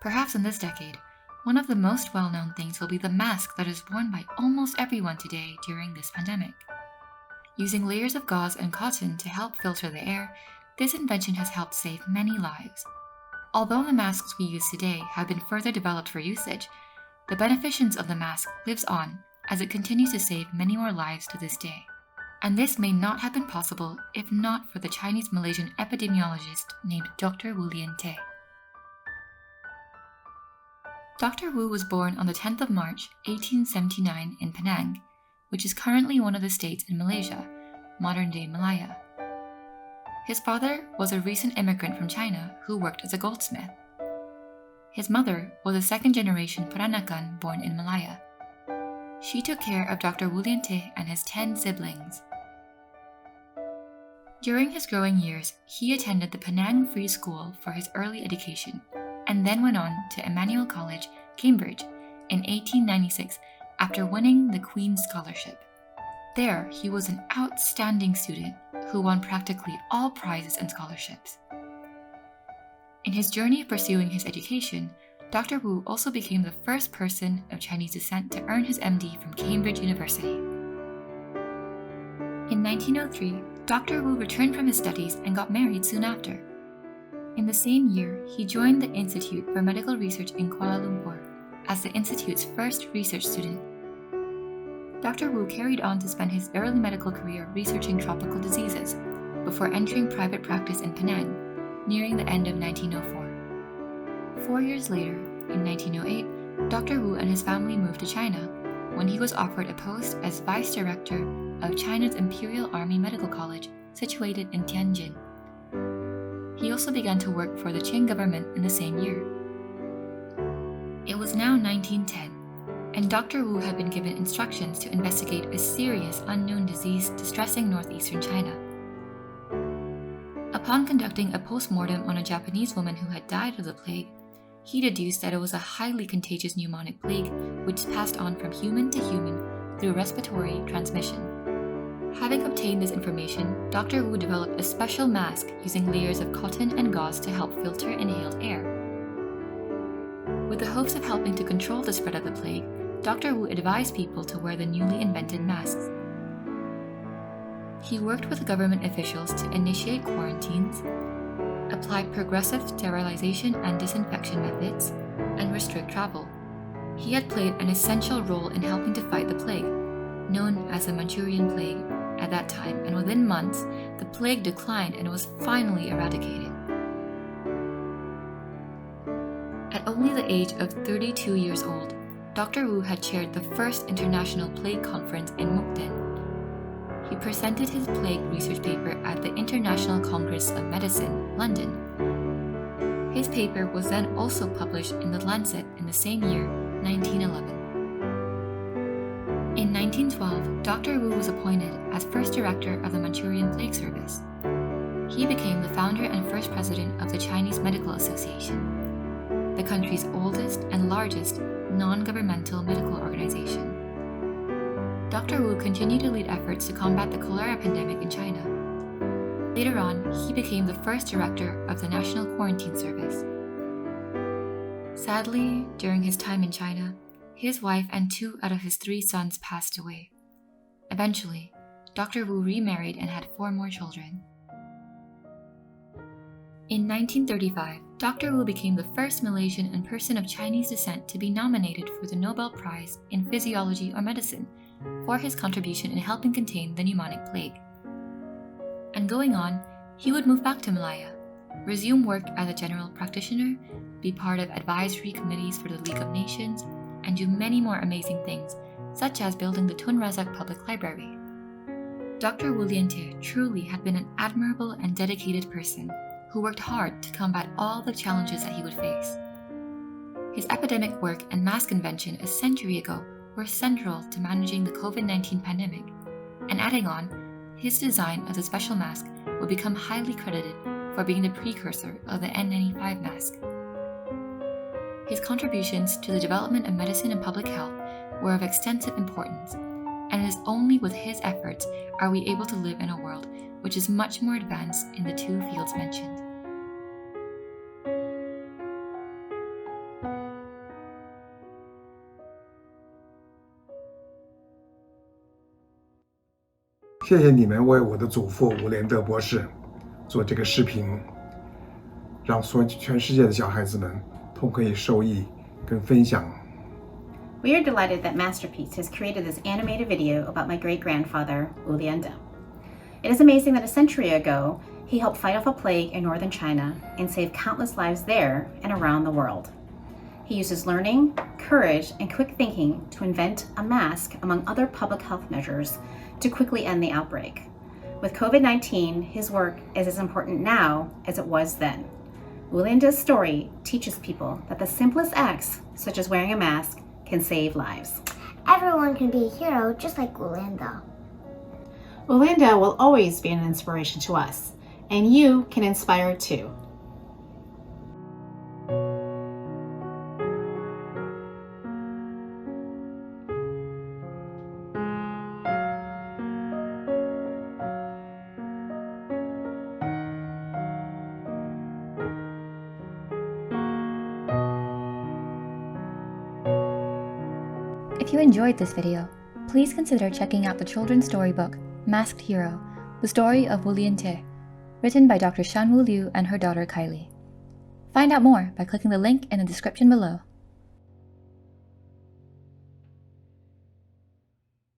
Perhaps in this decade, one of the most well-known things will be the mask that is worn by almost everyone today during this pandemic. Using layers of gauze and cotton to help filter the air, this invention has helped save many lives. Although the masks we use today have been further developed for usage, the beneficence of the mask lives on as it continues to save many more lives to this day. And this may not have been possible if not for the Chinese-Malaysian epidemiologist named Dr. Wu Lian-te. Dr. Wu was born on the 10th of March, 1879 in Penang, which is currently one of the states in Malaysia, modern-day Malaya. His father was a recent immigrant from China who worked as a goldsmith. His mother was a second-generation Peranakan born in Malaya. She took care of Dr. Wu Lian-te and his 10 siblings. During his growing years, he attended the Penang Free School for his early education, and then went on to Emmanuel College, Cambridge, in 1896 after winning the Queen's Scholarship. There, he was an outstanding student who won practically all prizes and scholarships. In his journey of pursuing his education, Dr. Wu also became the first person of Chinese descent to earn his MD from Cambridge University. In 1903, Dr. Wu returned from his studies and got married soon after. In the same year, he joined the Institute for Medical Research in Kuala Lumpur as the Institute's first research student. Dr. Wu carried on to spend his early medical career researching tropical diseases before entering private practice in Penang, nearing the end of 1904. 4 years later, in 1908, Dr. Wu and his family moved to China when he was offered a post as Vice Director of China's Imperial Army Medical College, situated in Tianjin. He also began to work for the Qing government in the same year. It was now 1910, and Dr. Wu had been given instructions to investigate a serious unknown disease distressing northeastern China. Upon conducting a post-mortem on a Japanese woman who had died of the plague, he deduced that it was a highly contagious pneumonic plague which passed on from human to human through respiratory transmission. Having obtained this information, Dr. Wu developed a special mask using layers of cotton and gauze to help filter inhaled air. With the hopes of helping to control the spread of the plague, Dr. Wu advised people to wear the newly invented masks. He worked with government officials to initiate quarantines, apply progressive sterilization and disinfection methods, and restrict travel. He had played an essential role in helping to fight the plague, known as the Manchurian Plague, at that time, and within months, the plague declined and was finally eradicated. At only the age of 32 years old, Dr. Wu had chaired the first International Plague Conference in Mukden. He presented his plague research paper at the International Congress of Medicine, London. His paper was then also published in The Lancet in the same year, 1911. In 1912, Dr. Wu was appointed as first director of the Manchurian Plague Service. He became the founder and first president of the Chinese Medical Association, the country's oldest and largest non-governmental medical organization. Dr. Wu continued to lead efforts to combat the cholera pandemic in China. Later on, he became the first director of the National Quarantine Service. Sadly, during his time in China, his wife and 2 out of his 3 sons passed away. Eventually, Dr. Wu remarried and had 4 more children. In 1935, Dr. Wu became the first Malaysian and person of Chinese descent to be nominated for the Nobel Prize in Physiology or Medicine for his contribution in helping contain the pneumonic plague. And going on, he would move back to Malaya, resume work as a general practitioner, be part of advisory committees for the League of Nations, and do many more amazing things, such as building the Tun Razak Public Library. Dr. Wu Lian-te truly had been an admirable and dedicated person who worked hard to combat all the challenges that he would face. His epidemic work and mask invention a century ago were central to managing the COVID-19 pandemic, and adding on, his design of the special mask would become highly credited for being the precursor of the N95 mask. His contributions to the development of medicine and public health were of extensive importance, and it is only with his efforts are we able to live in a world which is much more advanced in the 2 fields mentioned. 谢谢你们为我的祖父伍连德博士做这个视频，让全世界的小孩子们都可以受益跟分享。We are delighted that Masterpiece has created this animated video about my great-grandfather, Wu Liande. It is amazing that a century ago, he helped fight off a plague in northern China and save countless lives there and around the world. He used his learning, courage, and quick thinking to invent a mask among other public health measures to quickly end the outbreak. With COVID-19, his work is as important now as it was then. Wu Liande's story teaches people that the simplest acts, such as wearing a mask, can save lives. Everyone can be a hero just like Wu Liande. Wu Liande will always be an inspiration to us, and you can inspire too. If you enjoyed this video, please consider checking out the children's storybook, Masked Hero, The Story of Wu Liande, written by Dr. Shanwu Liu and her daughter Kylie. Find out more by clicking the link in the description below.